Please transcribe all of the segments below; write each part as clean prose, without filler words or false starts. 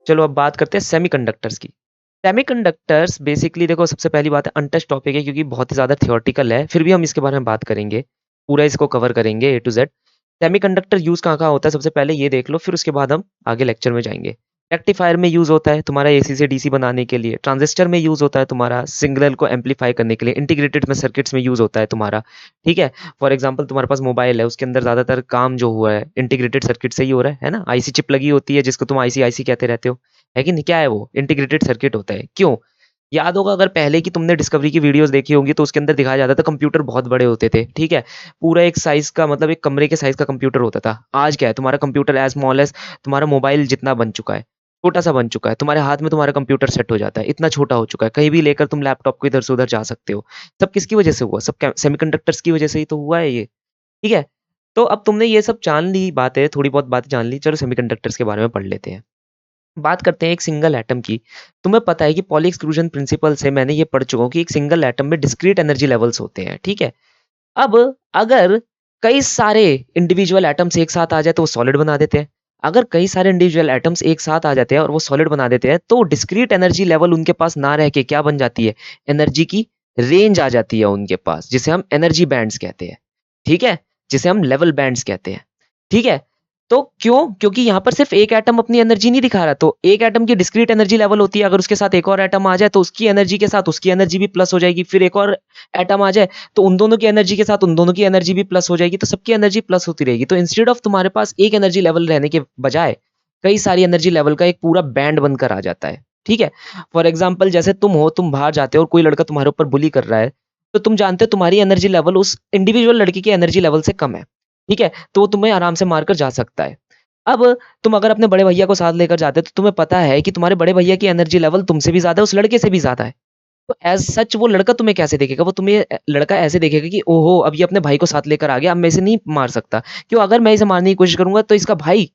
चलो अब बात करते हैं सेमीकंडक्टर्स की। सेमीकंडक्टर्स बेसिकली देखो सबसे पहली बात है अनटच्ड टॉपिक है क्योंकि बहुत ही ज़्यादा थियोरेटिकल है, फिर भी हम इसके बारे में बात करेंगे। पूरा इसको कवर करेंगे ए टू ज़ेड। सेमीकंडक्टर यूज़ कहाँ-कहाँ होता है सबसे पहले ये देख लो, फिर उसके बाद हम आगे लेक्चर में जाएँगे। रेक्टिफायर में यूज़ होता है तुम्हारा एसी से डीसी बनाने के लिए, ट्रांजिस्टर में यूज़ होता है तुम्हारा सिग्नल को एम्पलीफाई करने के लिए, इंटीग्रेटेड में सर्किट्स में यूज़ होता है तुम्हारा, ठीक है? फॉर एग्ज़ाम्पल तुम्हारे पास मोबाइल है, उसके अंदर ज़्यादातर काम जो हुआ है इंटीग्रेटेड सर्किट से ही हो रहा है ना? आईसी चिप लगी होती है जिसको तुम आईसी आईसी कहते रहते हो, है कि नहीं? क्या है वो? इंटीग्रेटेड सर्किट होता है। क्यों? याद होगा अगर पहले की तुमने डिस्कवरी की वीडियोज़ देखी होंगी तो उसके अंदर दिखाया जाता था कंप्यूटर बहुत बड़े होते थे, ठीक है? पूरा एक साइज़ का मतलब एक कमरे के साइज़ का कंप्यूटर होता था। आज क्या है तुम्हारा कंप्यूटर एज़ स्मॉल एज़ तुम्हारा मोबाइल जितना बन चुका है, छोटा-सा बन चुका है। तुम्हारे हाथ में तुम्हारा कंप्यूटर सेट हो जाता है, इतना छोटा हो चुका है। कहीं भी लेकर तुम लैपटॉप को इधर से उधर जा सकते हो। सब किसकी वजह से हुआ? सब क्या सेमीकंडक्टर्स की वजह से ही तो हुआ है ये, ठीक है? तो अब तुमने ये सब जान ली बातें, थोड़ी बहुत बातें जान ली, चलो सेमीकंडक्टर्स के बारे में पढ़ लेते हैं। बात करते हैं एक सिंगल एटम की। तुम्हें पता है कि पॉली एक्सक्लूजन प्रिंसिपल से मैंने ये पढ़ चुका हूँ कि एक सिंगल एटम में डिस्क्रीट एनर्जी लेवल्स होते हैं, ठीक है? अब अगर कई सारे इंडिविजुअल एटम्स एक साथ आ जाए तो वो सॉलिड बना देते हैं। अगर कई सारे इंडिविजुअल एटम्स एक साथ आ जाते हैं और वो सॉलिड बना देते हैं, तो डिस्क्रीट एनर्जी लेवल उनके पास ना रह के क्या बन जाती है? एनर्जी की रेंज आ जाती है उनके पास, जिसे हम एनर्जी बैंड्स कहते हैं, ठीक है? जिसे हम लेवल बैंड्स कहते हैं, ठीक है? तो क्यों? क्योंकि यहाँ पर सिर्फ़ एक एटम अपनी एनर्जी नहीं दिखा रहा, तो एक एटम की डिस्क्रीट एनर्जी लेवल होती है, अगर उसके साथ एक और एटम आ जाए, तो उसकी एनर्जी के साथ उसकी एनर्जी भी प्लस हो जाएगी, फिर एक और एटम आ जाए, तो उन दोनों की एनर्जी के साथ उन दोनों की एनर्जी भी प्लस हो जाएगी, तो सबकी एनर्जी प्लस होती रहेगी। तो इंस्टेड ऑफ तुम्हारे पास एक एनर्जी लेवल रहने के बजाय, कई सारी एनर्जी लेवल का एक पूरा बैंड बनकर आ जाता है, ठीक है? फॉर एग्ज़ाम्पल जैसे तुम हो, तुम बाहर जाते हो और कोई लड़का तुम्हारे ऊपर बुली कर रहा है, तो तुम जानते हो तुम्हारी एनर्जी लेवल उस इंडिविजुअल लड़के की एनर्जी लेवल से कम है, ठीक है? तो वो तुम्हें आराम से मारकर जा सकता है। अब तुम अगर अपने बड़े भैया को साथ लेकर जाते हो, तो तुम्हें पता है कि तुम्हारे बड़े भैया की एनर्जी लेवल तुमसे भी ज़्यादा है, उस लड़के से भी ज़्यादा है। तो एज़ सच वो लड़का तुम्हें कैसे देखेगा? वो तुम्हें लड़का ऐसे देखेगा कि ओहो! अब ये अपने भाई को साथ लेकर आ गया, अब मैं इसे नहीं मार सकता। क्यों? अगर मैं इसे मारने की कोशिश करूँगा तो इसका भाई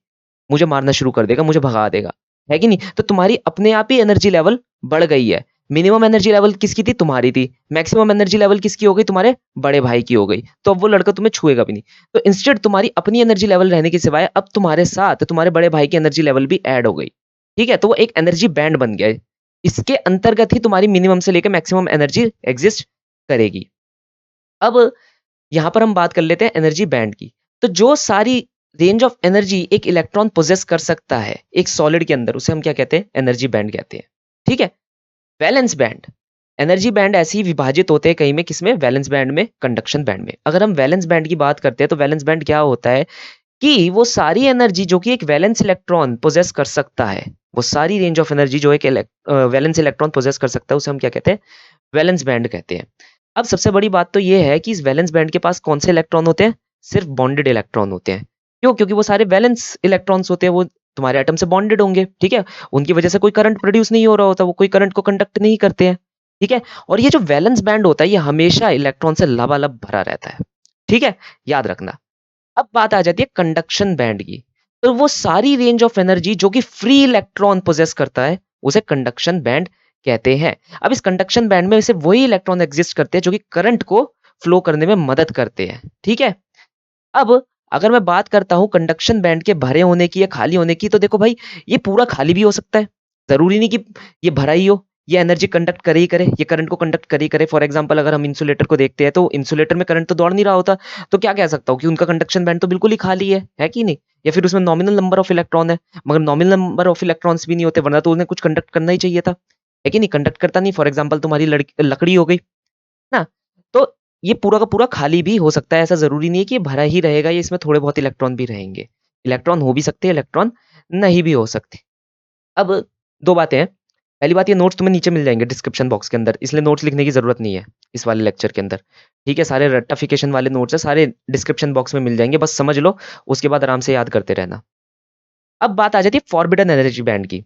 मुझे मारना शुरू कर देगा, मुझे भगा देगा। है कि नहीं? तो तुम्हारी अपने आप ही एनर्जी लेवल बढ़ गई है। मिनिमम एनर्जी लेवल किसकी थी? तुम्हारी थी। मैक्सिमम एनर्जी लेवल किसकी हो गई? तुम्हारे बड़े भाई की हो गई। तो अब वो लड़का तुम्हें छुएगा भी नहीं। तो इंस्टेड तुम्हारी अपनी एनर्जी लेवल रहने के सिवाय अब तुम्हारे साथ तुम्हारे बड़े भाई की एनर्जी लेवल भी ऐड हो गई। ठीक है? तो वो एक एनर्जी बैंड बन गया है। इसके अंतर्गत ही तुम्हारी मिनिमम से लेके मैक्सिमम एनर्जी एक्सिस्ट करेगी। अब यहाँ पर हम बात कर लेते हैं एनर्जी बैंड की। तो जो सारी रेंज ऑफ एनर्जी एक इलेक्ट्रॉन पोजेस कर सकता है, एक सॉलिड के अंदर, उसे हम क्या कहते हैं? एनर्जी बैंड कहते हैं। ठीक है? वैलेंस बैंड, एनर्जी बैंड ऐसे ही विभाजित होते हैं कहीं में, किसमें? वैलेंस बैंड में, कंडक्शन बैंड में। अगर हम वैलेंस बैंड की बात करते हैं, तो वैलेंस बैंड क्या होता है कि वो सारी एनर्जी जो कि एक वैलेंस इलेक्ट्रॉन पोजेस कर सकता है, वो सारी रेंज ऑफ एनर्जी जो एक वैलेंस इलेक्ट्रॉन पोजेस कर सकता है, उसे हम क्या कहते हैं? वैलेंस बैंड कहते हैं। अब सबसे बड़ी बात तो ये है कि इस वैलेंस बैंड के पास कौन से इलेक्ट्रॉन होते हैं? सिर्फ बॉन्डेड इलेक्ट्रॉन होते हैं। क्यों? क्योंकि वो सारे वैलेंस इलेक्ट्रॉन्स होते हैं, वो तुम्हारे एटम से बॉन्डेड होंगे, ठीक है? उनकी वजह से कोई करंट प्रोड्यूस नहीं हो रहा होता, वो कोई करंट को कंडक्ट नहीं करते हैं, ठीक है? और ये जो वैलेंस बैंड होता है, ये हमेशा इलेक्ट्रॉन से लबालब भरा रहता है, ठीक है? याद रखना। अब बात आ जाती है कंडक्शन बैंड की। तो वो सारी रेंज ऑफ एनर्जी जो कि फ्री इलेक्ट्रॉन पोजेस करता है, उसे कंडक्शन बैंड कहते हैं। अब इस कंडक्शन बैंड में सिर्फ वही इलेक्ट्रॉन एग्जिस्ट करते हैं जो कि करंट को फ्लो करने में मदद करते हैं। ठीक है? अब अगर मैं बात करता हूँ कंडक्शन बैंड के भरे होने की या खाली होने की, तो देखो भाई, ये पूरा खाली भी हो सकता है। ज़रूरी नहीं कि ये भरा ही हो, ये एनर्जी कंडक्ट करे ही करे, ये करंट को कंडक्ट करे ही करे। फॉर एग्ज़ाम्पल अगर हम इंसुलेटर को देखते हैं, तो इंसुलेटर में करंट तो दौड़ नहीं रहा होता, तो क्या कह सकता हूँ कि उनका कंडक्शन बैंड तो बिल्कुल ही खाली है कि नहीं? या फिर उसमें नॉमिनल नंबर ऑफ इलेक्ट्रॉन है, मगर नॉमिनल नंबर ऑफ इलेक्ट्रॉन्स भी नहीं होते, वरना तो उन्हें कुछ कंडक्ट करना ही चाहिए था। है कि नहीं? कंडक्ट करता नहीं। फॉर एग्ज़ाम्पल तुम्हारी लकड़ी हो गई, ना? तो ये पूरा का पूरा खाली भी हो सकता है, ऐसा ज़रूरी नहीं है कि ये भरा ही रहेगा, ये इसमें थोड़े बहुत इलेक्ट्रॉन भी रहेंगे। इलेक्ट्रॉन हो भी सकते हैं, इलेक्ट्रॉन नहीं भी हो सकते। अब 2 बातें हैं। पहली बात, ये नोट्स तुम्हें नीचे मिल जाएँगे डिस्क्रिप्शन बॉक्स के अंदर, इसलिए नोट्स लिखने की ज़रूरत नहीं है, इस वाले लेक्चर के अंदर। ठीक है? सारे रट्टाफिकेशन वाले नोट्स हैं, सारे डिस्क्रिप्शन बॉक्स में मिल जाएँगे, बस समझ लो, उसके बाद आराम से याद करते रहना। अब बात आ जाती है फॉरबिडन एनर्जी बैंड की।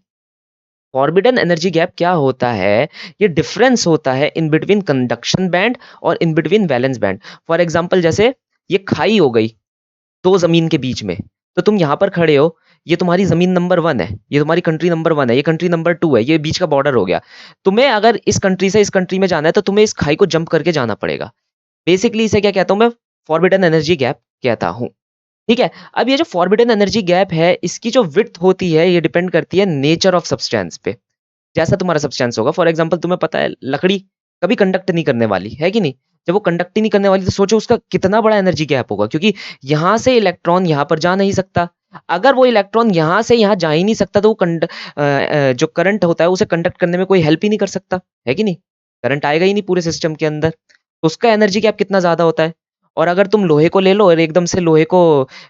फॉरबिडन एनर्जी गैप क्या होता है? ये डिफरेंस होता है इन बिटवीन कंडक्शन बैंड और in between valence band. For example जैसे ये खाई हो गई 2 ज़मीन के बीच में, तो तुम यहाँ पर खड़े हो, ये तुम्हारी ज़मीन नंबर 1 है, ये तुम्हारी कंट्री नंबर 1 है, ये कंट्री नंबर 2 है, ये बीच का बॉर्डर हो गया। तुम्हें अगर इस कंट्री से इस कंट्री में जाना है, तो तुम्हें इस खाई को जंप करके जाना पड़ेगा। बेसिकली इसे क्या कहता हूँ मैं? फॉरबिडन एनर्जी गैप कहता हूँ। ठीक है? अब ये जो फॉरबिडन एनर्जी गैप है, इसकी जो विड्थ होती है, ये डिपेंड करती है नेचर ऑफ सब्सटेंस पे। जैसा तुम्हारा सब्सटेंस होगा, फॉर एग्जांपल तुम्हें पता है लकड़ी कभी कंडक्ट नहीं करने वाली, है कि नहीं? जब वो कंडक्ट ही नहीं करने वाली तो सोचो उसका कितना बड़ा एनर्जी गैप होगा, क्योंकि यहाँ से इलेक्ट्रॉन यहाँ पर जा नहीं सकता। अगर वो इलेक्ट्रॉन यहाँ से यहाँ जा ही नहीं सकता तो वो जो करंट होता है उसे कंडक्ट करने में कोई हेल्प ही नहीं कर सकता, है कि नहीं? करंट आएगा ही नहीं पूरे सिस्टम के अंदर। तो उसका एनर्जी गैप कितना ज़्यादा होता है। और अगर तुम लोहे को ले लो और एकदम से लोहे को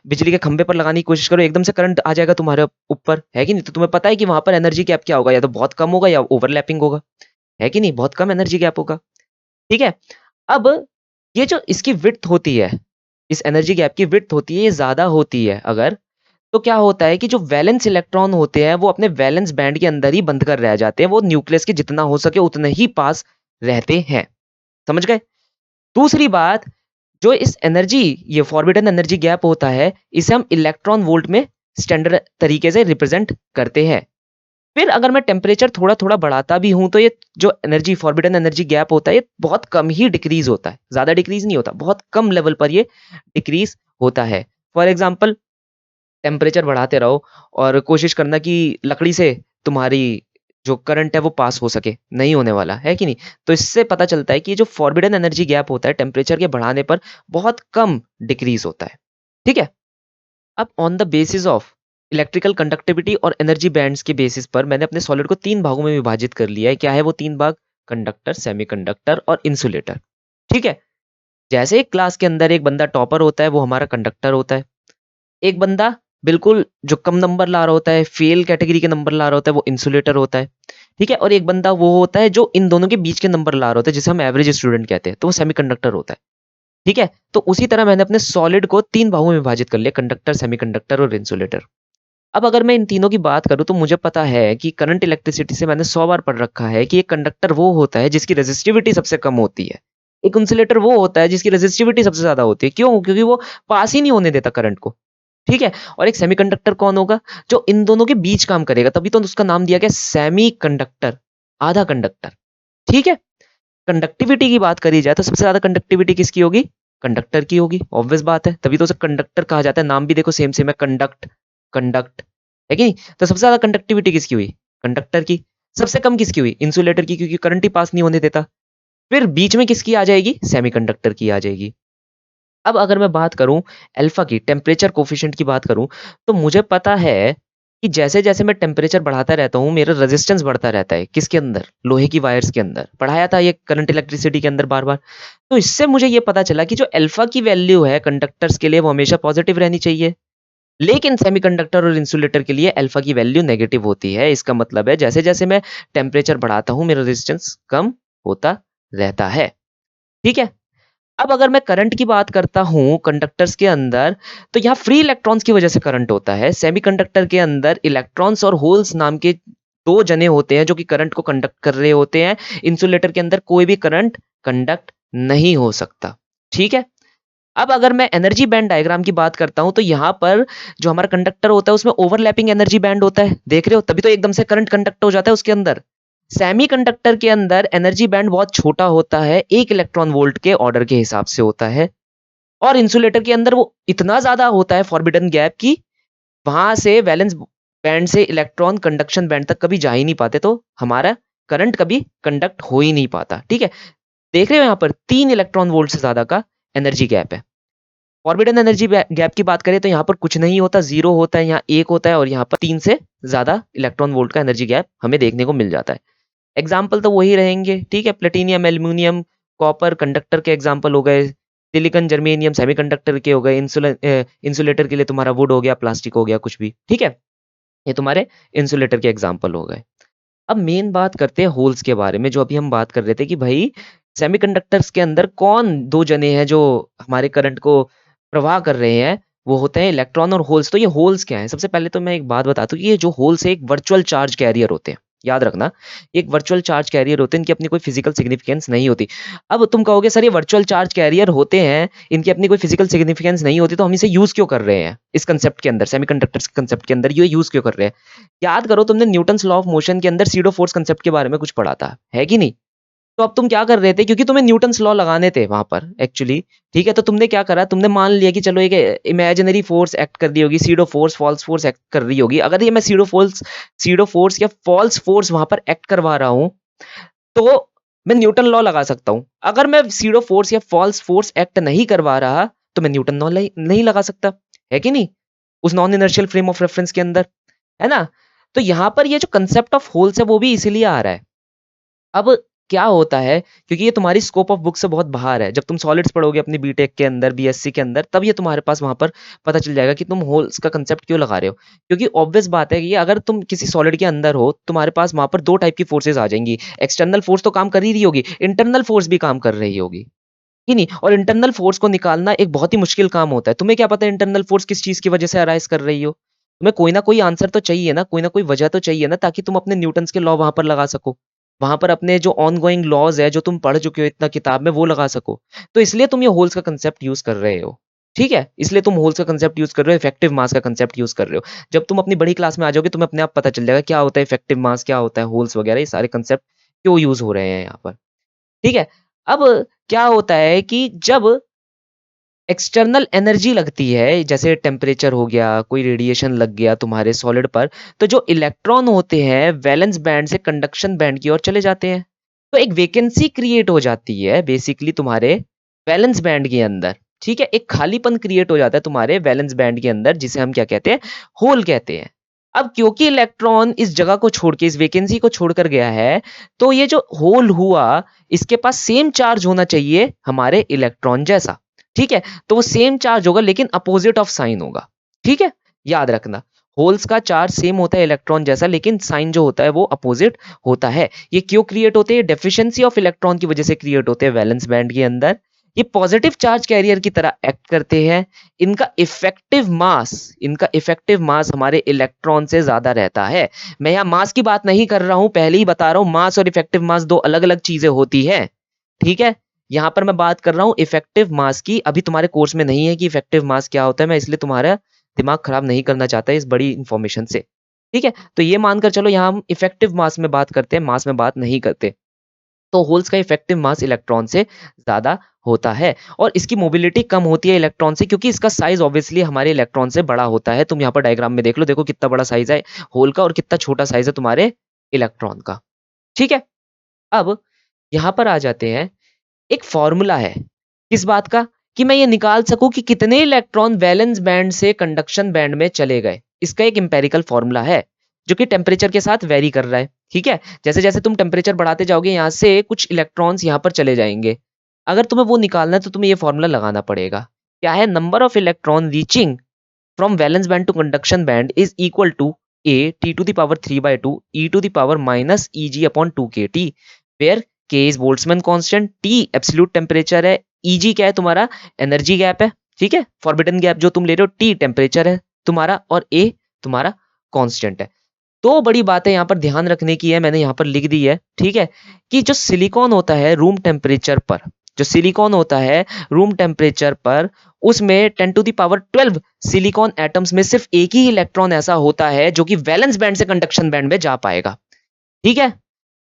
बिजली के खंभे पर लगाने की कोशिश करो, एकदम से करंट आ जाएगा तुम्हारे ऊपर, है कि नहीं? तो तुम्हें पता है कि वहाँ पर एनर्जी गैप क्या होगा, या तो बहुत कम होगा या ओवरलैपिंग होगा, है कि नहीं? बहुत कम एनर्जी गैप होगा, ठीक है? अब ये जो इसकी विड्थ होती है, इस एनर्जी गैप की विड्थ होती है, ये ज़्यादा होती है अगर, तो क्या होता है कि जो वैलेंस इलेक्ट्रॉन होते हैं, वो अपने वैलेंस बैंड के अंदर ही बंद कर रह जाते हैं, वो न्यूक्लियस के जितना हो सके उतने ही पास रहते हैं, समझ गए? दूसरी बात, जो इस एनर्जी ये फॉरबिडन एनर्जी गैप होता है, इसे हम इलेक्ट्रॉन वोल्ट में स्टैंडर्ड तरीके से रिप्रेजेंट करते हैं। फिर अगर मैं टेम्परेचर थोड़ा-थोड़ा बढ़ाता भी हूँ, तो ये जो एनर्जी फॉरबिडन एनर्जी गैप होता है, ये बहुत कम ही डिक्रीज़ होता है। ज़्यादा डिक्रीज़ नहीं होता, बहुत कम लेवल पर ये डिक्रीज़ होता है। फॉर एग्ज़ाम्पल टेम्परेचर बढ़ाते रहो और कोशिश करना कि लकड़ी से तुम्हारी जो करंट है वो पास हो सके, नहीं होने वाला, है कि नहीं? तो इससे पता चलता है कि ये जो फॉरबिडन एनर्जी गैप होता है, टेम्परेचर के बढ़ाने पर बहुत कम डिक्रीज़ होता है। ठीक है? अब on the basis of electrical conductivity और एनर्जी बैंड्स के बेसिस पर मैंने अपने सॉलिड को 3 भागों में विभाजित कर लिया है। क्या है वो 3 भाग? कंडक्टर, सेमीकंडक्टर और इंसुलेटर। ठीक है? जैसे एक क्लास के अंदर एक बंदा टॉपर होता है, वो हमारा कंडक्टर होता है। एक बंदा बिल्कुल जो कम नंबर ला रहा होता है, फेल कैटेगरी के नंबर ला रहा होता है, वो इंसुलेटर होता है। ठीक है? और एक बंदा वो होता है जो इन दोनों के बीच के नंबर ला रहा होता है, जिसे हम एवरेज स्टूडेंट कहते हैं, तो वो सेमीकंडक्टर होता है। ठीक है? तो उसी तरह मैंने अपने सॉलिड को 3 भागों में विभाजित कर लिया, कंडक्टर, सेमीकंडक्टर और इंसुलेटर। अब अगर मैं इन तीनों की बात करूँ तो मुझे पता है कि करंट इलेक्ट्रिसिटी से मैंने 100 बार पढ़ रखा है कि एक कंडक्टर वो होता है जिसकी रेजिस्टिविटी सबसे कम होती है। एक इंसुलेटर वो होता है जिसकी रेजिस्टिविटी सबसे ज़्यादा होती है। क्यों? क्योंकि वो पास ही नहीं होने देता करंट को। ठीक है? और एक सेमीकंडक्टर कौन होगा? जो इन दोनों के बीच काम करेगा, तभी तो उसका नाम दिया गया सेमीकंडक्टर, आधा कंडक्टर। ठीक है? कंडक्टिविटी की बात करी जाए तो सबसे ज़्यादा कंडक्टिविटी किसकी होगी? कंडक्टर की होगी, ऑब्वियस बात है। तभी तो उसे कंडक्टर कहा जाता है, नाम भी देखो सेम सेम है, कंडक्ट, कंडक्ट, है कि नहीं? तो सबसे ज़्यादा कंडक्टिविटी किसकी हुई? कंडक्टर की। सबसे कम किसकी हुई? इंसुलेटर की, क्योंकि करंट ही पास नहीं होने देता। फिर बीच में किसकी आ जाएगी? सेमीकंडक्टर की आ जाएगी। अब अगर मैं बात करूँ अल्फ़ा की, टेम्परेचर कोएफ़िशिएंट की बात करूँ, तो मुझे पता है कि जैसे-जैसे मैं टेम्परेचर बढ़ाता रहता हूँ, मेरा रेज़िस्टेंस बढ़ता रहता है। किसके अंदर? लोहे की वायर्स के अंदर। पढ़ाया था ये करंट इलेक्ट्रिसिटी के अंदर बार-बार। तो इससे मुझे ये पता चला कि जो अल्फ़ा की वैल्यू है कंडक्टर्स के लिए, वो हमेशा पॉज़िटिव रहनी चाहिए। लेकिन सेमीकंडक्टर और इंसुलेटर के लिए अल्फ़ा की वैल्यू नेगेटिव होती है। इसका मतलब है जैसे-जैसे मैं टेम्परेचर बढ़ाता हूँ, मेरा रेज़िस्टेंस कम होता रहता है। ठीक है? अब अगर मैं करंट की बात करता हूँ कंडक्टर्स के अंदर, तो यहाँ फ्री इलेक्ट्रॉन्स की वजह से करंट होता है। सेमीकंडक्टर के अंदर इलेक्ट्रॉन्स और होल्स नाम के 2 जने होते हैं जो कि करंट को कंडक्ट कर रहे होते हैं। इंसुलेटर के अंदर कोई भी करंट कंडक्ट नहीं हो सकता। ठीक है? अब अगर मैं एनर्जी बैंड डायग्राम की बात करता हूँ, तो यहाँ पर जो हमारा कंडक्टर होता है उसमें ओवरलैपिंग एनर्जी बैंड होता है। देख रहे हो? तभी तो एकदम से करंट कंडक्ट हो जाता है उसके अंदर। सेमीकंडक्टर के अंदर एनर्जी बैंड बहुत छोटा होता है, 1 इलेक्ट्रॉन वोल्ट के ऑर्डर के हिसाब से होता है। और इंसुलेटर के अंदर वो इतना ज़्यादा होता है फॉरबिडन गैप कि वहाँ से वैलेंस बैंड से इलेक्ट्रॉन कंडक्शन बैंड तक कभी जा ही नहीं पाते, तो हमारा करंट कभी कंडक्ट हो ही नहीं पाता। ठीक है? देख रहे हो यहाँ पर 3 इलेक्ट्रॉन वोल्ट से ज़्यादा का एनर्जी गैप है। फॉरबिडन एनर्जी गैप की बात करें तो यहाँ पर कुछ नहीं होता, 0 होता है, यहाँ 1 होता है और यहाँ पर 3 से ज़्यादा इलेक्ट्रॉन वोल्ट का एनर्जी गैप हमें देखने को मिल जाता है। एग्ज़ाम्पल तो वही रहेंगे, ठीक है? प्लैटिनम, एल्यूमीनियम, कॉपर कंडक्टर के एग्ज़ाम्पल हो गए, सिलिकॉन, जर्मेनियम सेमीकंडक्टर के हो गए, इंसुलेटर के लिए तुम्हारा वुड हो गया, प्लास्टिक हो गया, कुछ भी, ठीक है? ये तुम्हारे इंसुलेटर के एग्ज़ाम्पल हो गए। अब मेन बात करते हैं होल्स के बारे में, जो अभी हम बात कर रहे थे कि भई सेमीकंडक्टर्स के अंदर कौन 2 जने हैं जो हमारे करंट को प्रवाह कर रहे हैं, वो होते हैं इलेक्ट्रॉन और होल्स। तो ये होल्स क्या हैं? सबसे पहले तो मैं एक बात बता दूँ कि ये जो होल्स है एक वर्चुअल चार्ज कैरियर होते हैं। याद रखना, ये एक वर्चुअल चार्ज कैरियर होते हैं, इनकी अपनी कोई फिज़िकल सिग्निफिकेंस नहीं होती। अब तुम कहोगे सर ये वर्चुअल चार्ज कैरियर होते हैं, इनकी अपनी कोई फिज़िकल सिग्निफिकेंस नहीं होती, तो हम इसे यूज़ क्यों कर रहे हैं? इस कांसेप्ट के अंदर, सेमीकंडक्टर्स के कांसेप्ट के अंदर ये यूज़ क्यों कर रहे हैं? याद करो तुमने न्यूटन्स लॉ ऑफ मोशन के अंदर सीडो फोर्स कांसेप्ट के बारे में कुछ पढ़ा था, है कि नहीं? तो अब तुम क्या कर रहे थे, क्योंकि तुम्हें न्यूटन्स लॉ लगाने थे वहां पर एक्चुअली, ठीक है, तो तुमने क्या करा, तुमने मान लिया कि चलो एक इमेजिनरी फोर्स एक्ट कर रही होगी, pseudo force false force act कर रही होगी। अगर ये मैं सीडो फोर्स या फॉल्स फोर्स वहां पर एक्ट करवा रहा हूं, तो मैं न्यूटन लॉ लगा सकता हूं। अगर मैं सीडो फोर्स या फॉल्स फोर्स एक्ट नहीं करवा रहा, तो मैं न्यूटन लॉ नहीं लगा सकता, है कि नहीं, उस non inertial frame of reference के अंदर, है ना। तो यहां पर ये जो कंसेप्ट ऑफ होल्स है वो भी इसीलिए आ रहा है। अब क्या होता है, क्योंकि ये तुम्हारी स्कोप ऑफ बुक से बहुत बाहर है, जब तुम सॉलिड्स पढ़ोगे अपनी बीटेक के अंदर, बीएससी के अंदर, तब ये तुम्हारे पास वहां पर पता चल जाएगा कि तुम होल्स का कंसेप्ट क्यों लगा रहे हो। क्योंकि ऑब्वियस बात है कि अगर तुम किसी सॉलिड के अंदर हो, तुम्हारे पास वहां पर दो टाइप की फोर्सेज आ जाएंगी। एक्सटर्नल फोर्स तो काम कर ही रही होगी, इंटरनल फोर्स भी काम कर रही होगी, ही नहीं। और इंटरनल फोर्स को निकालना एक बहुत ही मुश्किल काम होता है। तुम्हें क्या पता इंटरनल फोर्स किस चीज की वजह से अराइज कर रही हो, तुम्हें कोई ना कोई आंसर तो चाहिए ना, कोई ना कोई वजह तो चाहिए ना, ताकि तुम अपने न्यूटन्स के लॉ वहां पर लगा सको, वहां पर अपने जो ऑन गोइंग लॉज है जो तुम पढ़ चुके हो इतना किताब में, वो लगा सको। तो इसलिए तुम ये होल्स का कंसेप्ट यूज कर रहे हो, ठीक है, इसलिए तुम होल्स का कंसेप्ट यूज कर रहे हो, इफेक्टिव मास का कंसेप्ट यूज कर रहे हो। जब तुम अपनी बड़ी क्लास में आ जाओगे, तुम्हें अपने आप पता चल जाएगा क्या होता है इफेक्टिव मास, क्या होता है होल्स वगैरह, ये सारे कंसेप्ट क्यों यूज हो रहे हैं यहाँ पर, ठीक है। अब क्या होता है कि जब एक्सटर्नल एनर्जी लगती है, जैसे टेम्परेचर हो गया, कोई रेडिएशन लग गया तुम्हारे सॉलिड पर, तो जो इलेक्ट्रॉन होते हैं वैलेंस बैंड से कंडक्शन बैंड की ओर चले जाते हैं। तो एक वैकेंसी क्रिएट हो जाती है बेसिकली तुम्हारे वैलेंस बैंड के अंदर, ठीक है, एक खालीपन क्रिएट हो जाता है तुम्हारे वैलेंस बैंड के अंदर, जिसे हम क्या कहते हैं, होल कहते हैं। अब क्योंकि इलेक्ट्रॉन इस जगह को छोड़ के, इस वैकेंसी को छोड़कर गया है, तो ये जो होल हुआ, इसके पास सेम चार्ज होना चाहिए हमारे इलेक्ट्रॉन जैसा, ठीक है। तो वो सेम चार्ज होगा लेकिन अपोजिट ऑफ साइन होगा, ठीक है, याद रखना। होल्स का चार्ज सेम होता है इलेक्ट्रॉन जैसा, लेकिन साइन जो होता है वो अपोजिट होता है। ये क्यों क्रिएट होते हैं, डेफिशिएंसी ऑफ इलेक्ट्रॉन की वजह से क्रिएट होते हैं वैलेंस बैंड के अंदर। ये पॉजिटिव चार्ज कैरियर की तरह एक्ट करते हैं। इनका इफेक्टिव मास हमारे इलेक्ट्रॉन से ज्यादा रहता है। मैं यहाँ मास की बात नहीं कर रहा हूं, पहले ही बता रहा हूं, मास और इफेक्टिव मास दो अलग अलग चीजें होती है, ठीक है। यहां पर मैं बात कर रहा हूं इफेक्टिव मास की। अभी तुम्हारे कोर्स में नहीं है कि इफेक्टिव मास क्या होता है, मैं इसलिए तुम्हारा दिमाग खराब नहीं करना चाहता इस बड़ी इंफॉर्मेशन से, ठीक है। तो ये मानकर चलो यहां हम इफेक्टिव मास में बात करते हैं, मास में बात नहीं करते। तो होल्स का इफेक्टिव मास इलेक्ट्रॉन से ज्यादा होता है, और इसकी मोबिलिटी कम होती है इलेक्ट्रॉन से, क्योंकि इसका साइज ऑब्वियसली हमारे इलेक्ट्रॉन से बड़ा होता है। तुम यहाँ पर डायग्राम में देख लो, देखो कितना बड़ा साइज है होल का और कितना छोटा साइज है तुम्हारे इलेक्ट्रॉन का, ठीक है। अब यहां पर आ जाते हैं, एक फॉर्मूला है किस बात का, कि मैं ये निकाल सकूं कि कितने इलेक्ट्रॉन वैलेंस बैंड से कंडक्शन बैंड में चले गए। इसका एक एम्पेरिकल फॉर्मूला है जो कि टेम्परेचर के साथ वेरी कर रहा है, ठीक है। जैसे जैसे तुम टेम्परेचर बढ़ाते जाओगे, यहां से कुछ इलेक्ट्रॉन्स यहां पर चले जाएंगे। अगर तुम्हें वो निकालना है तो तुम्हें ये फॉर्मूला लगाना पड़ेगा। क्या है, number of electron reaching from valence band to conduction band is equal to a t to the power 3 by 2 e to the power minus eg upon 2 kt, where k is Boltzmann constant, t absolute temperature है, eg क्या है तुम्हारा, energy gap है, ठीक है, forbidden gap जो तुम ले रहे हो, t टेम्परेचर है तुम्हारा, और a तुम्हारा कांस्टेंट है। तो बड़ी बात है यहाँ पर ध्यान रखने की है, मैंने यहाँ पर लिख दी है, ठीक है, कि जो सिलिकॉन होता है रूम टेम्परेचर पर, जो सिलिकॉन होता है रूम टेम्परेचर पर, उसमें 10 to the power 12 silicon atoms में सिर्फ एक ही इलेक्ट्रॉन ऐसा होता है जो कि वैलेंस बैंड से कंडक्शन बैंड में जा पाएगा, ठीक है।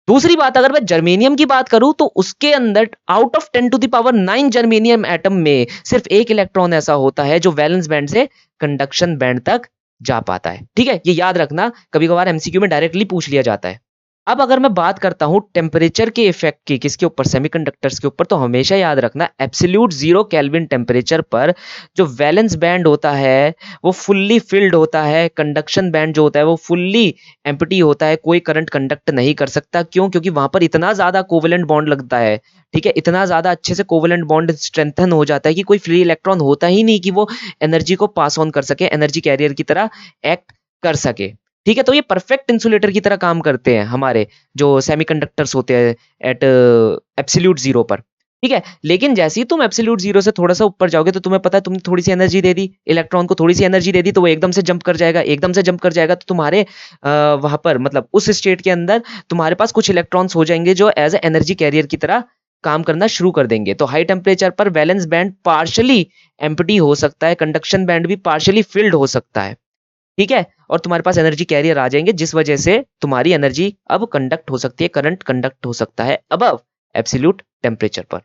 दूसरी बात, अगर मैं जर्मेनियम की बात करूं तो उसके अंदर out of 10 to the power 9 germanium atom में सिर्फ एक इलेक्ट्रॉन ऐसा होता है जो वैलेंस बैंड से कंडक्शन बैंड तक जा पाता है, ठीक है। ये याद रखना, कभी कभार एमसीक्यू में डायरेक्टली पूछ लिया जाता है। अब अगर मैं बात करता हूं टेम्परेचर के इफेक्ट की, किसके ऊपर, सेमीकंडक्टर्स के ऊपर, तो हमेशा याद रखना एब्सोल्यूट 0 केल्विन टेम्परेचर पर जो वैलेंस बैंड होता है वो फुल्ली फिल्ड होता है, कंडक्शन बैंड जो होता है वो फुल्ली एम्प्टी होता है, कोई करंट कंडक्ट नहीं कर सकता। क्यों, क्योंकि वहां पर इतना ज्यादा कोवेलेंट बॉन्ड लगता है, ठीक है, इतना ज्यादा अच्छे से कोवेलेंट बॉन्ड स्ट्रेंथन हो जाता है कि कोई फ्री इलेक्ट्रॉन होता ही नहीं कि वो एनर्जी को पास ऑन कर सके, एनर्जी कैरियर की तरह एक्ट कर सके, ठीक है। तो ये परफेक्ट इंसुलेटर की तरह काम करते हैं हमारे जो सेमीकंडक्टर्स होते हैं एट एब्सोल्यूट जीरो पर, ठीक है। लेकिन जैसे ही तुम एब्सोल्यूट जीरो से थोड़ा सा ऊपर जाओगे तो तुम्हें पता है, तुमने थोड़ी सी एनर्जी दे दी इलेक्ट्रॉन को, थोड़ी सी एनर्जी दे दी तो वो एकदम से जंप कर जाएगा, एकदम से जंप कर जाएगा, तो तुम्हारे वहां पर मतलब उस स्टेट के अंदर तुम्हारे पास कुछ इलेक्ट्रॉन्स हो जाएंगे जो एज ए एनर्जी कैरियर की तरह काम करना शुरू कर देंगे। तो हाई टेम्परेचर पर वैलेंस बैंड पार्शली एम्प्टी हो सकता है, कंडक्शन बैंड भी पार्शली फिल्ड हो सकता है, ठीक है, और तुम्हारे पास एनर्जी कैरियर आ जाएंगे, जिस वजह से तुम्हारी एनर्जी अब कंडक्ट हो सकती है, करंट कंडक्ट हो सकता है अबव एब्सोल्यूट टेम्परेचर पर।